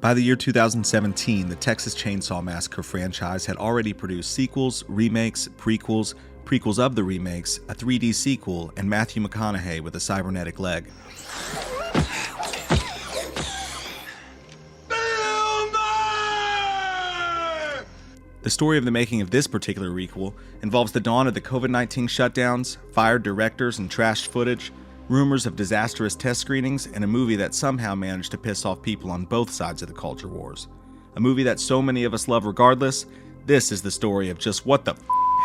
By the year 2017, the Texas Chainsaw Massacre franchise had already produced sequels, remakes, prequels, prequels of the remakes, a 3D sequel, and Matthew McConaughey with a cybernetic leg. The story of the making of this particular requel involves the dawn of the COVID-19 shutdowns, fired directors and trashed footage, rumors of disastrous test screenings, and a movie that somehow managed to piss off people on both sides of the culture wars. A movie that so many of us love regardless. This is the story of just what the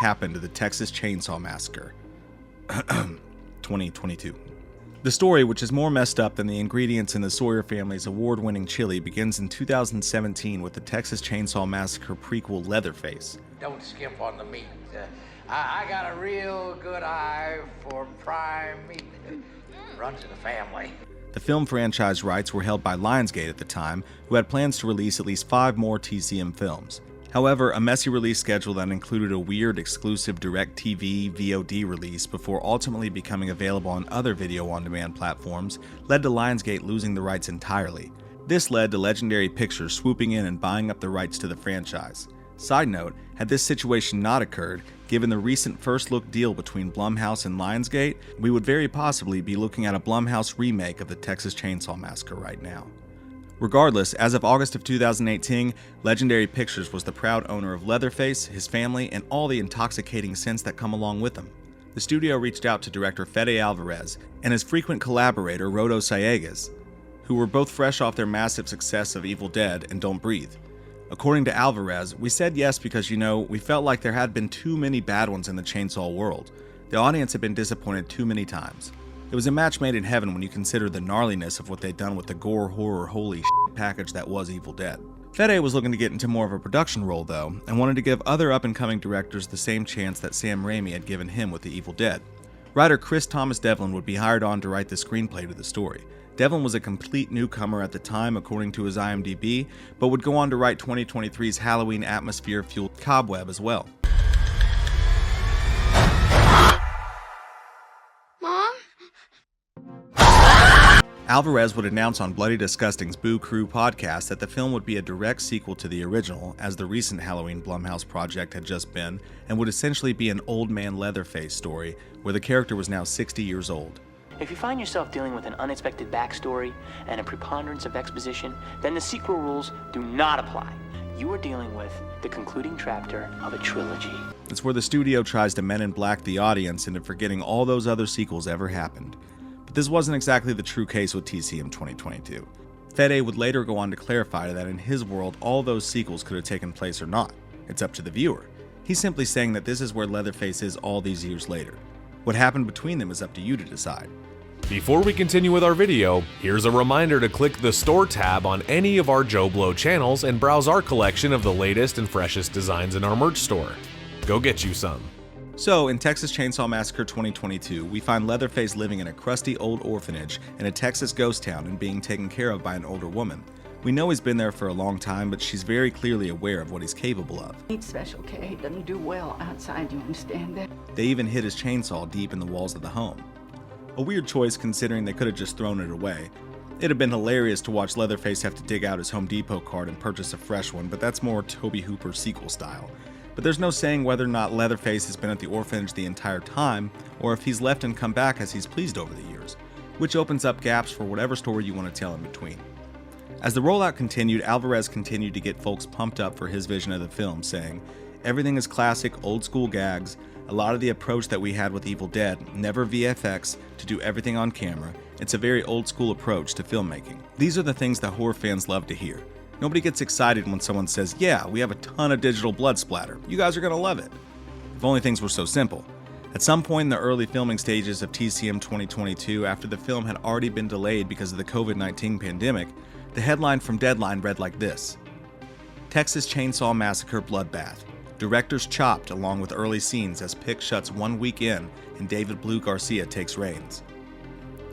happened to the Texas Chainsaw Massacre. 2022. The story, which is more messed up than the ingredients in the Sawyer family's award-winning chili, begins in 2017 with the Texas Chainsaw Massacre prequel Leatherface. Don't skimp on the meat. I got a real good eye for prime meat. Runs in the family. The film franchise rights were held by Lionsgate at the time, who had plans to release at least 5 more TCM films. However, a messy release schedule that included a weird exclusive DirecTV VOD release before ultimately becoming available on other video-on-demand platforms led to Lionsgate losing the rights entirely. This led to Legendary Pictures swooping in and buying up the rights to the franchise. Side note, had this situation not occurred, given the recent first-look deal between Blumhouse and Lionsgate, we would very possibly be looking at a Blumhouse remake of the Texas Chainsaw Massacre right now. Regardless, as of August of 2018, Legendary Pictures was the proud owner of Leatherface, his family, and all the intoxicating scents that come along with him. The studio reached out to director Fede Alvarez and his frequent collaborator Rodo Sayegas, who were both fresh off their massive success of Evil Dead and Don't Breathe. According to Alvarez, we said yes because, we felt like there had been too many bad ones in the chainsaw world. The audience had been disappointed too many times. It was a match made in heaven when you consider the gnarliness of what they'd done with the gore, horror, holy shit package that was Evil Dead. Fede was looking to get into more of a production role though, and wanted to give other up-and-coming directors the same chance that Sam Raimi had given him with the Evil Dead. Writer Chris Thomas Devlin would be hired on to write the screenplay to the story. Devlin was a complete newcomer at the time according to his IMDb, but would go on to write 2023's Halloween atmosphere-fueled Cobweb as well. Alvarez would announce on Bloody Disgusting's Boo Crew podcast that the film would be a direct sequel to the original, as the recent Halloween Blumhouse project had just been, and would essentially be an old man Leatherface story, where the character was now 60 years old. If you find yourself dealing with an unexpected backstory and a preponderance of exposition, then the sequel rules do not apply. You are dealing with the concluding chapter of a trilogy. It's where the studio tries to Men in Black the audience into forgetting all those other sequels ever happened. But this wasn't exactly the true case with TCM 2022. Fede would later go on to clarify that in his world all those sequels could have taken place or not. It's up to the viewer. He's simply saying that this is where Leatherface is all these years later. What happened between them is up to you to decide. Before we continue with our video, here's a reminder to click the Store tab on any of our JoBlo channels and browse our collection of the latest and freshest designs in our merch store. Go get you some. So, in Texas Chainsaw Massacre 2022, we find Leatherface living in a crusty old orphanage in a Texas ghost town and being taken care of by an older woman. We know he's been there for a long time, but she's very clearly aware of what he's capable of. Needs special care. He doesn't do well outside, you understand that? They even hid his chainsaw deep in the walls of the home. A weird choice considering they could have just thrown it away. It'd have been hilarious to watch Leatherface have to dig out his Home Depot card and purchase a fresh one, but that's more Tobe Hooper sequel style. But there's no saying whether or not Leatherface has been at the orphanage the entire time, or if he's left and come back as he's pleased over the years, which opens up gaps for whatever story you want to tell in between. As the rollout continued, Alvarez continued to get folks pumped up for his vision of the film, saying, "Everything is classic, old school gags, a lot of the approach that we had with Evil Dead, never VFX, to do everything on camera. It's a very old school approach to filmmaking." These are the things that horror fans love to hear. Nobody gets excited when someone says, "Yeah, we have a ton of digital blood splatter. You guys are gonna love it." If only things were so simple. At some point in the early filming stages of TCM 2022, after the film had already been delayed because of the COVID-19 pandemic, the headline from Deadline read like this: Texas Chainsaw Massacre Bloodbath. Directors chopped along with early scenes as Pick shuts 1 week in and David Blue Garcia takes reins.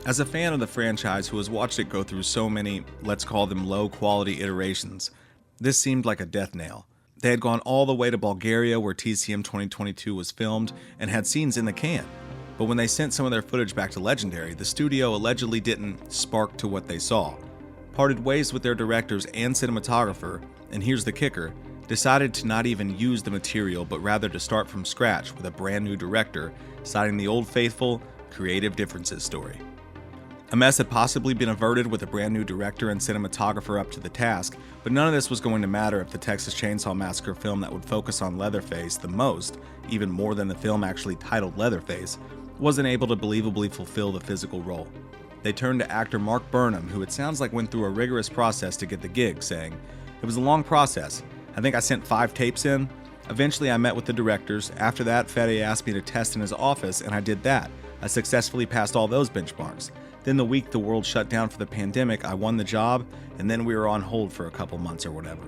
As a fan of the franchise who has watched it go through so many, let's call them low-quality iterations, this seemed like a death nail. They had gone all the way to Bulgaria where TCM 2022 was filmed and had scenes in the can. But when they sent some of their footage back to Legendary, the studio allegedly didn't spark to what they saw. parted ways with their directors and cinematographer, and here's the kicker, decided to not even use the material but rather to start from scratch with a brand new director, citing the old faithful, creative differences story. A mess had possibly been averted with a brand new director and cinematographer up to the task, but none of this was going to matter if the Texas Chainsaw Massacre film that would focus on Leatherface the most, even more than the film actually titled Leatherface, wasn't able to believably fulfill the physical role. They turned to actor Mark Burnham, who it sounds like went through a rigorous process to get the gig, saying, "It was a long process. I think I sent 5 tapes in. Eventually I met with the directors. After that, Fede asked me to test in his office, and I did that. I successfully passed all those benchmarks. Then the week the world shut down for the pandemic, I won the job, and then we were on hold for a couple months or whatever."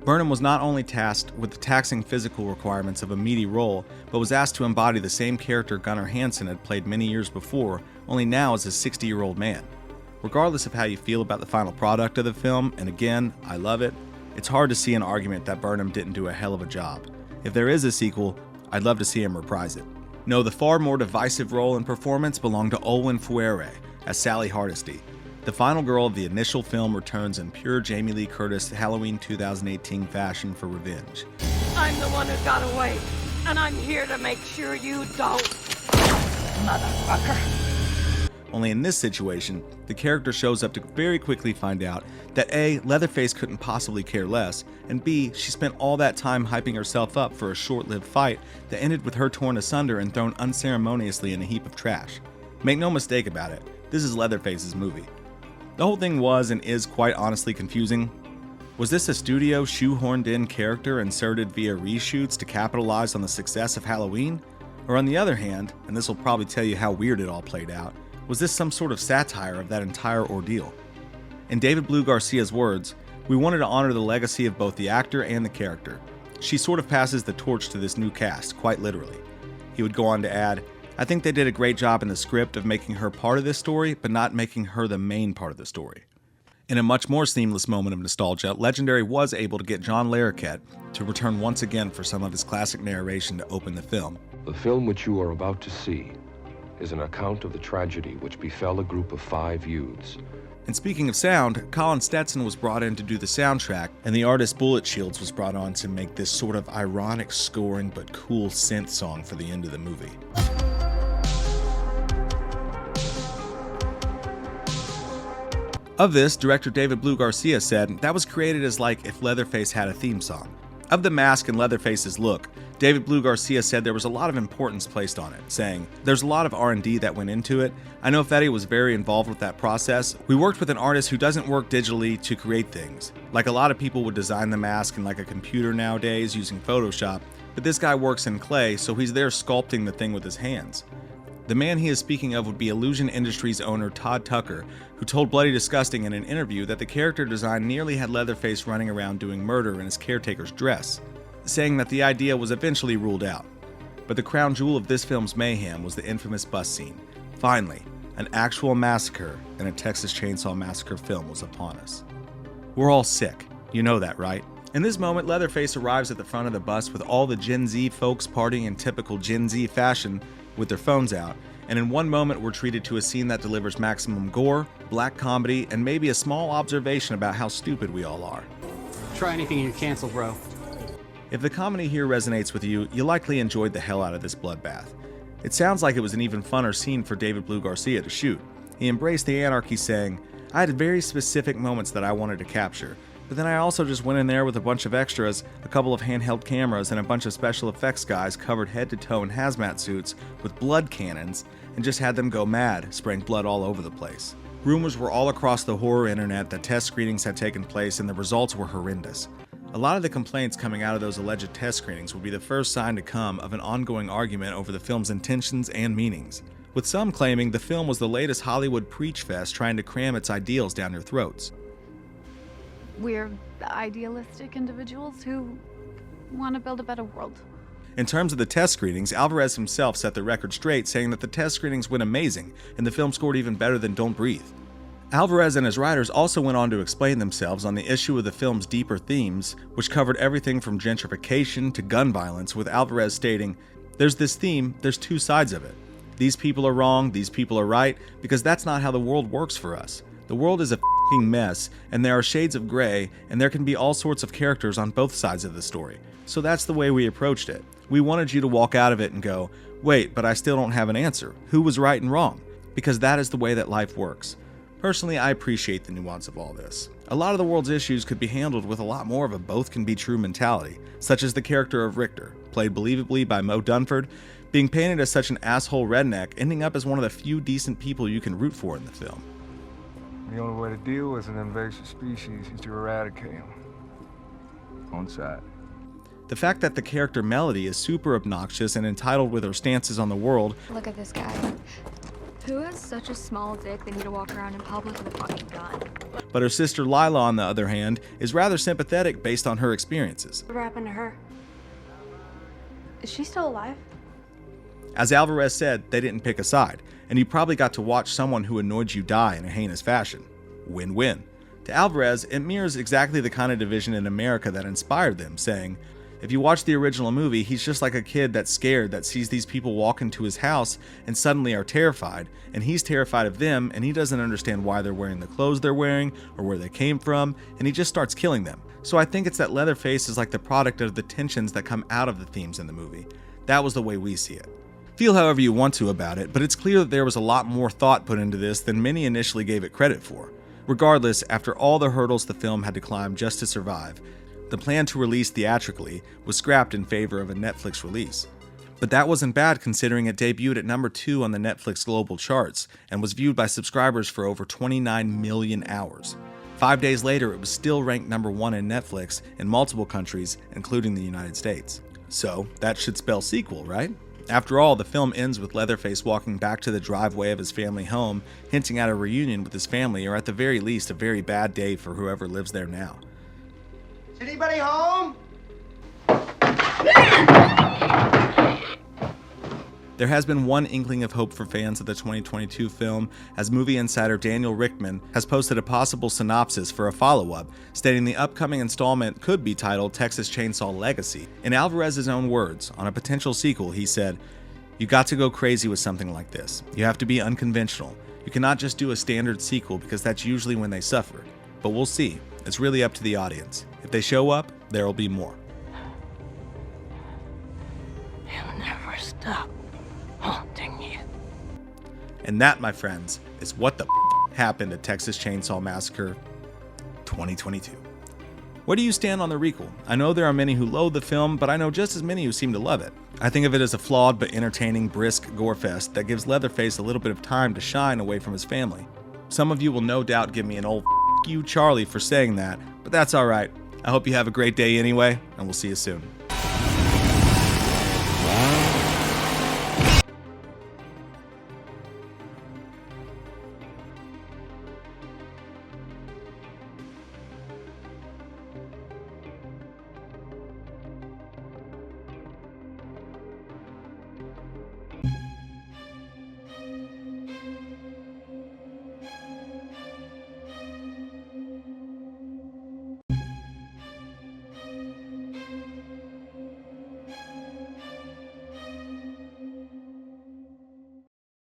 Burnham was not only tasked with the taxing physical requirements of a meaty role, but was asked to embody the same character Gunnar Hansen had played many years before, only now as a 60-year-old man. Regardless of how you feel about the final product of the film, and again, I love it, it's hard to see an argument that Burnham didn't do a hell of a job. If there is a sequel, I'd love to see him reprise it. No, the far more divisive role and performance belonged to Olwen Fouéré as Sally Hardesty. The final girl of the initial film returns in pure Jamie Lee Curtis Halloween 2018 fashion for revenge. I'm the one who got away, and I'm here to make sure you don't, motherfucker. Only in this situation, the character shows up to very quickly find out that A, Leatherface couldn't possibly care less, and B, she spent all that time hyping herself up for a short-lived fight that ended with her torn asunder and thrown unceremoniously in a heap of trash. Make no mistake about it, this is Leatherface's movie. The whole thing was and is quite honestly confusing. Was this a studio shoehorned-in character inserted via reshoots to capitalize on the success of Halloween? Or on the other hand, and this will probably tell you how weird it all played out, was this some sort of satire of that entire ordeal? In David Blue Garcia's words, "We wanted to honor the legacy of both the actor and the character. She sort of passes the torch to this new cast, quite literally." He would go on to add, "I think they did a great job in the script of making her part of this story, but not making her the main part of the story." In a much more seamless moment of nostalgia, Legendary was able to get John Larroquette to return once again for some of his classic narration to open the film. The film which you are about to see is an account of the tragedy which befell a group of 5 youths. And speaking of sound, Colin Stetson was brought in to do the soundtrack, and the artist Bullet Shields was brought on to make this sort of ironic scoring but cool synth song for the end of the movie. Of this, director David Blue Garcia said, "That was created as like if Leatherface had a theme song." Of the mask and Leatherface's look, David Blue Garcia said there was a lot of importance placed on it, saying, "There's a lot of R&D that went into it. I know Fede was very involved with that process. We worked with an artist who doesn't work digitally to create things. Like a lot of people would design the mask in like a computer nowadays using Photoshop, but this guy works in clay, so he's there sculpting the thing with his hands." The man he is speaking of would be Illusion Industries owner Todd Tucker, who told Bloody Disgusting in an interview that the character design nearly had Leatherface running around doing murder in his caretaker's dress, saying that the idea was eventually ruled out. But the crown jewel of this film's mayhem was the infamous bus scene. Finally, an actual massacre in a Texas Chainsaw Massacre film was upon us. We're all sick, you know that, right? In this moment, Leatherface arrives at the front of the bus with all the Gen Z folks partying in typical Gen Z fashion with their phones out, and in one moment we're treated to a scene that delivers maximum gore, black comedy, and maybe a small observation about how stupid we all are. Try anything and you cancel, bro. If the comedy here resonates with you, you likely enjoyed the hell out of this bloodbath. It sounds like it was an even funner scene for David Blue Garcia to shoot. He embraced the anarchy, saying, "I had very specific moments that I wanted to capture, but then I also just went in there with a bunch of extras, a couple of handheld cameras, and a bunch of special effects guys covered head to toe in hazmat suits with blood cannons, and just had them go mad, spraying blood all over the place." Rumors were all across the horror internet that test screenings had taken place and the results were horrendous. A lot of the complaints coming out of those alleged test screenings would be the first sign to come of an ongoing argument over the film's intentions and meanings, with some claiming the film was the latest Hollywood preach fest trying to cram its ideals down your throats. We're idealistic individuals who want to build a better world. In terms of the test screenings, Alvarez himself set the record straight, saying that the test screenings went amazing and the film scored even better than Don't Breathe. Alvarez and his writers also went on to explain themselves on the issue of the film's deeper themes, which covered everything from gentrification to gun violence, with Alvarez stating, "There's this theme, there's 2 sides of it. These people are wrong, these people are right, because that's not how the world works for us. The world is a mess, and there are shades of gray, and there can be all sorts of characters on both sides of the story. So that's the way we approached it. We wanted you to walk out of it and go, wait, but I still don't have an answer. Who was right and wrong? Because that is the way that life works. Personally, I appreciate the nuance of all this. A lot of the world's issues could be handled with a lot more of a both can be true mentality, such as the character of Richter, played believably by Mo Dunford, being painted as such an asshole redneck, ending up as one of the few decent people you can root for in the film. The only way to deal with an invasive species is to eradicate them. On sight. The fact that the character Melody is super obnoxious and entitled with her stances on the world. Look at this guy. Who has such a small dick they need to walk around in public with a fucking gun? But her sister Lila, on the other hand, is rather sympathetic based on her experiences. What happened to her? Is she still alive? As Alvarez said, they didn't pick a side, and you probably got to watch someone who annoyed you die in a heinous fashion. Win-win. To Alvarez, it mirrors exactly the kind of division in America that inspired them, saying, if you watch the original movie, he's just like a kid that's scared that sees these people walk into his house and suddenly are terrified, and he's terrified of them, and he doesn't understand why they're wearing the clothes they're wearing or where they came from, and he just starts killing them. So I think it's that Leatherface is like the product of the tensions that come out of the themes in the movie. That was the way we see it. Feel however you want to about it, but it's clear that there was a lot more thought put into this than many initially gave it credit for. Regardless, after all the hurdles the film had to climb just to survive, the plan to release theatrically was scrapped in favor of a Netflix release. But that wasn't bad considering it debuted at number 2 on the Netflix global charts and was viewed by subscribers for over 29 million hours. 5 days later, it was still ranked number 1 in Netflix in multiple countries, including the United States. So, that should spell sequel, right? After all, the film ends with Leatherface walking back to the driveway of his family home, hinting at a reunion with his family, or at the very least, a very bad day for whoever lives there now. Is anybody home? There has been one inkling of hope for fans of the 2022 film, as movie insider Daniel Richtman has posted a possible synopsis for a follow-up, stating the upcoming installment could be titled Texas Chainsaw Legacy. In Alvarez's own words, on a potential sequel, he said, "You got to go crazy with something like this. You have to be unconventional. You cannot just do a standard sequel because that's usually when they suffer. But we'll see. It's really up to the audience. If they show up, there'll be more." He'll never stop haunting you. And that, my friends, is what the happened at Texas Chainsaw Massacre 2022. Where do you stand on the requel? I know there are many who loathe the film, but I know just as many who seem to love it. I think of it as a flawed but entertaining, brisk gorefest that gives Leatherface a little bit of time to shine away from his family. Some of you will no doubt give me an old you, Charlie, for saying that, but that's alright. I hope you have a great day anyway, and we'll see you soon.